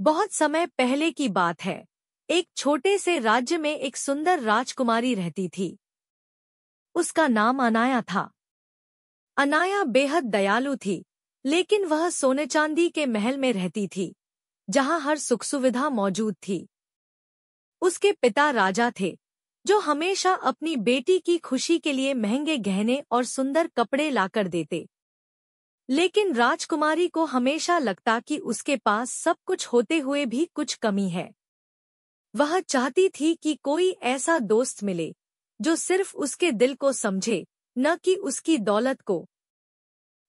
बहुत समय पहले की बात है। एक छोटे से राज्य में एक सुंदर राजकुमारी रहती थी। उसका नाम अनाया था। अनाया बेहद दयालु थी, लेकिन वह सोने चांदी के महल में रहती थी, जहां हर सुख सुविधा मौजूद थी। उसके पिता राजा थे, जो हमेशा अपनी बेटी की खुशी के लिए महंगे गहने और सुंदर कपड़े लाकर देते। लेकिन राजकुमारी को हमेशा लगता कि उसके पास सब कुछ होते हुए भी कुछ कमी है। वह चाहती थी कि कोई ऐसा दोस्त मिले जो सिर्फ उसके दिल को समझे, न कि उसकी दौलत को।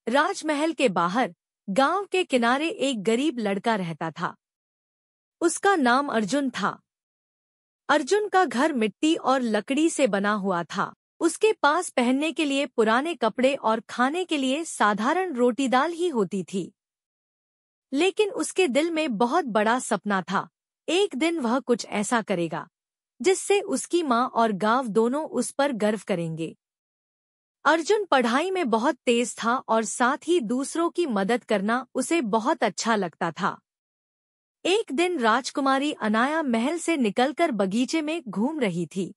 राजमहल के बाहर गांव के किनारे एक गरीब लड़का रहता था। उसका नाम अर्जुन था। अर्जुन का घर मिट्टी और लकड़ी से बना हुआ था। उसके पास पहनने के लिए पुराने कपड़े और खाने के लिए साधारण रोटी दाल ही होती थी। लेकिन उसके दिल में बहुत बड़ा सपना था। एक दिन वह कुछ ऐसा करेगा जिससे उसकी माँ और गांव दोनों उस पर गर्व करेंगे। अर्जुन पढ़ाई में बहुत तेज था और साथ ही दूसरों की मदद करना उसे बहुत अच्छा लगता था। एक दिन राजकुमारी अनाया महल से निकलकर बगीचे में घूम रही थी।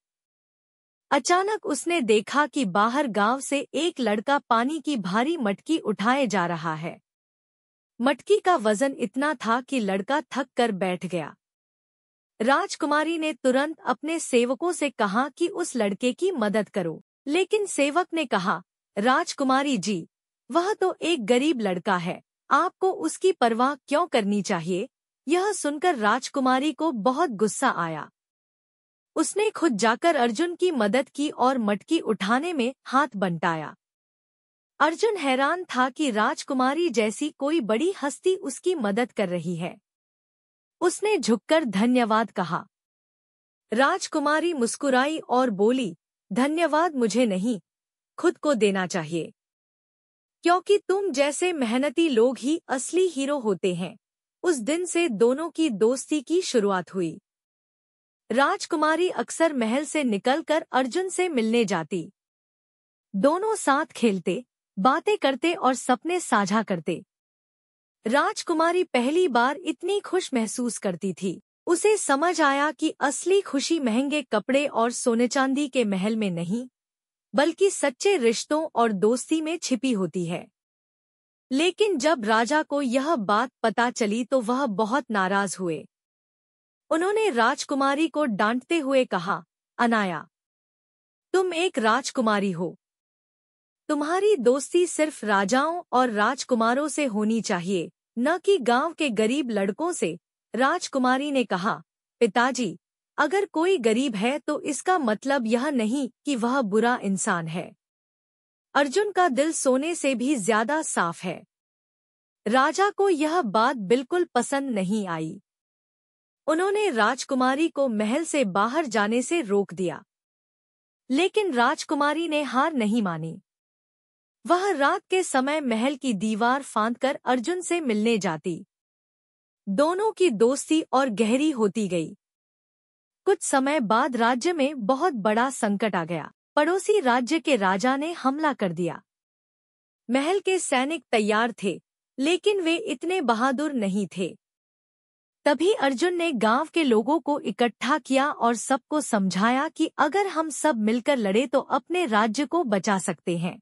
अचानक उसने देखा कि बाहर गांव से एक लड़का पानी की भारी मटकी उठाए जा रहा है। मटकी का वजन इतना था कि लड़का थक कर बैठ गया। राजकुमारी ने तुरंत अपने सेवकों से कहा कि उस लड़के की मदद करो, लेकिन सेवक ने कहा, राजकुमारी जी, वह तो एक गरीब लड़का है, आपको उसकी परवाह क्यों करनी चाहिए? यह सुनकर राजकुमारी को बहुत गुस्सा आया। उसने खुद जाकर अर्जुन की मदद की और मटकी उठाने में हाथ बंटाया। अर्जुन हैरान था कि राजकुमारी जैसी कोई बड़ी हस्ती उसकी मदद कर रही है। उसने झुककर धन्यवाद कहा। राजकुमारी मुस्कुराई और बोली, धन्यवाद मुझे नहीं, खुद को देना चाहिए, क्योंकि तुम जैसे मेहनती लोग ही असली हीरो होते हैं। उस दिन से दोनों की दोस्ती की शुरुआत हुई। राजकुमारी अक्सर महल से निकलकर अर्जुन से मिलने जाती। दोनों साथ खेलते, बातें करते और सपने साझा करते। राजकुमारी पहली बार इतनी खुश महसूस करती थी। उसे समझ आया कि असली खुशी महंगे कपड़े और सोने चांदी के महल में नहीं, बल्कि सच्चे रिश्तों और दोस्ती में छिपी होती है। लेकिन जब राजा को यह बात पता चली तो वह बहुत नाराज हुए। उन्होंने राजकुमारी को डांटते हुए कहा, अनाया, तुम एक राजकुमारी हो। तुम्हारी दोस्ती सिर्फ राजाओं और राजकुमारों से होनी चाहिए, न कि गांव के गरीब लड़कों से। राजकुमारी ने कहा, पिताजी, अगर कोई गरीब है तो इसका मतलब यह नहीं कि वह बुरा इंसान है। अर्जुन का दिल सोने से भी ज्यादा साफ है। राजा को यह बात बिल्कुल पसंद नहीं आई। उन्होंने राजकुमारी को महल से बाहर जाने से रोक दिया। लेकिन राजकुमारी ने हार नहीं मानी। वह रात के समय महल की दीवार फांदकर अर्जुन से मिलने जाती। दोनों की दोस्ती और गहरी होती गई। कुछ समय बाद राज्य में बहुत बड़ा संकट आ गया। पड़ोसी राज्य के राजा ने हमला कर दिया। महल के सैनिक तैयार थे, लेकिन वे इतने बहादुर नहीं थे। तभी अर्जुन ने गांव के लोगों को इकट्ठा किया और सबको समझाया कि अगर हम सब मिलकर लड़े तो अपने राज्य को बचा सकते हैं।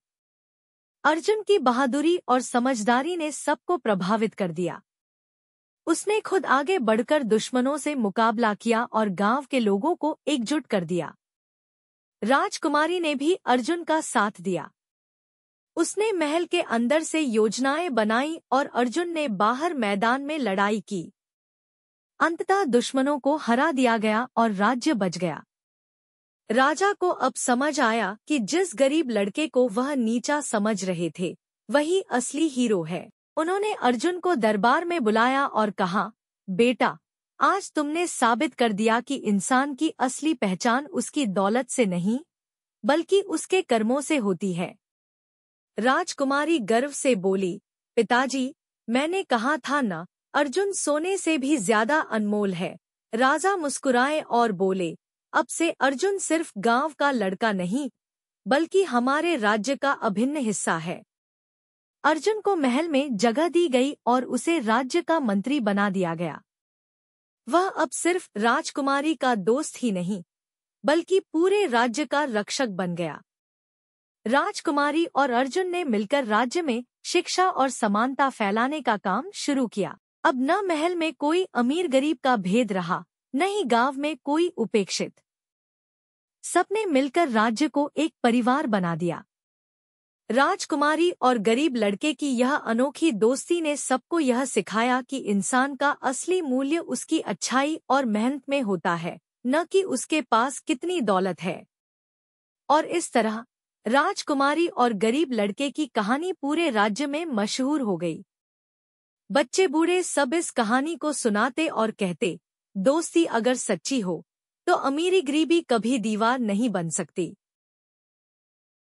अर्जुन की बहादुरी और समझदारी ने सबको प्रभावित कर दिया। उसने खुद आगे बढ़कर दुश्मनों से मुकाबला किया और गांव के लोगों को एकजुट कर दिया। राजकुमारी ने भी अर्जुन का साथ दिया। उसने महल के अंदर से योजनाएं बनाई और अर्जुन ने बाहर मैदान में लड़ाई की। अंततः दुश्मनों को हरा दिया गया और राज्य बच गया। राजा को अब समझ आया कि जिस गरीब लड़के को वह नीचा समझ रहे थे, वही असली हीरो है। उन्होंने अर्जुन को दरबार में बुलाया और कहा, बेटा, आज तुमने साबित कर दिया कि इंसान की असली पहचान उसकी दौलत से नहीं, बल्कि उसके कर्मों से होती है। राजकुमारी गर्व से बोली, पिताजी, मैंने कहा था ना, अर्जुन सोने से भी ज्यादा अनमोल है। राजा मुस्कुराए और बोले, अब से अर्जुन सिर्फ गांव का लड़का नहीं, बल्कि हमारे राज्य का अभिन्न हिस्सा है। अर्जुन को महल में जगह दी गई और उसे राज्य का मंत्री बना दिया गया। वह अब सिर्फ राजकुमारी का दोस्त ही नहीं, बल्कि पूरे राज्य का रक्षक बन गया। राजकुमारी और अर्जुन ने मिलकर राज्य में शिक्षा और समानता फैलाने का काम शुरू किया। अब न महल में कोई अमीर गरीब का भेद रहा, न ही गांव में कोई उपेक्षित। सबने मिलकर राज्य को एक परिवार बना दिया। राजकुमारी और गरीब लड़के की यह अनोखी दोस्ती ने सबको यह सिखाया कि इंसान का असली मूल्य उसकी अच्छाई और मेहनत में होता है, न कि उसके पास कितनी दौलत है। और इस तरह राजकुमारी और गरीब लड़के की कहानी पूरे राज्य में मशहूर हो गई। बच्चे बूढ़े सब इस कहानी को सुनाते और कहते, दोस्ती अगर सच्ची हो तो अमीरी गरीबी कभी दीवार नहीं बन सकती।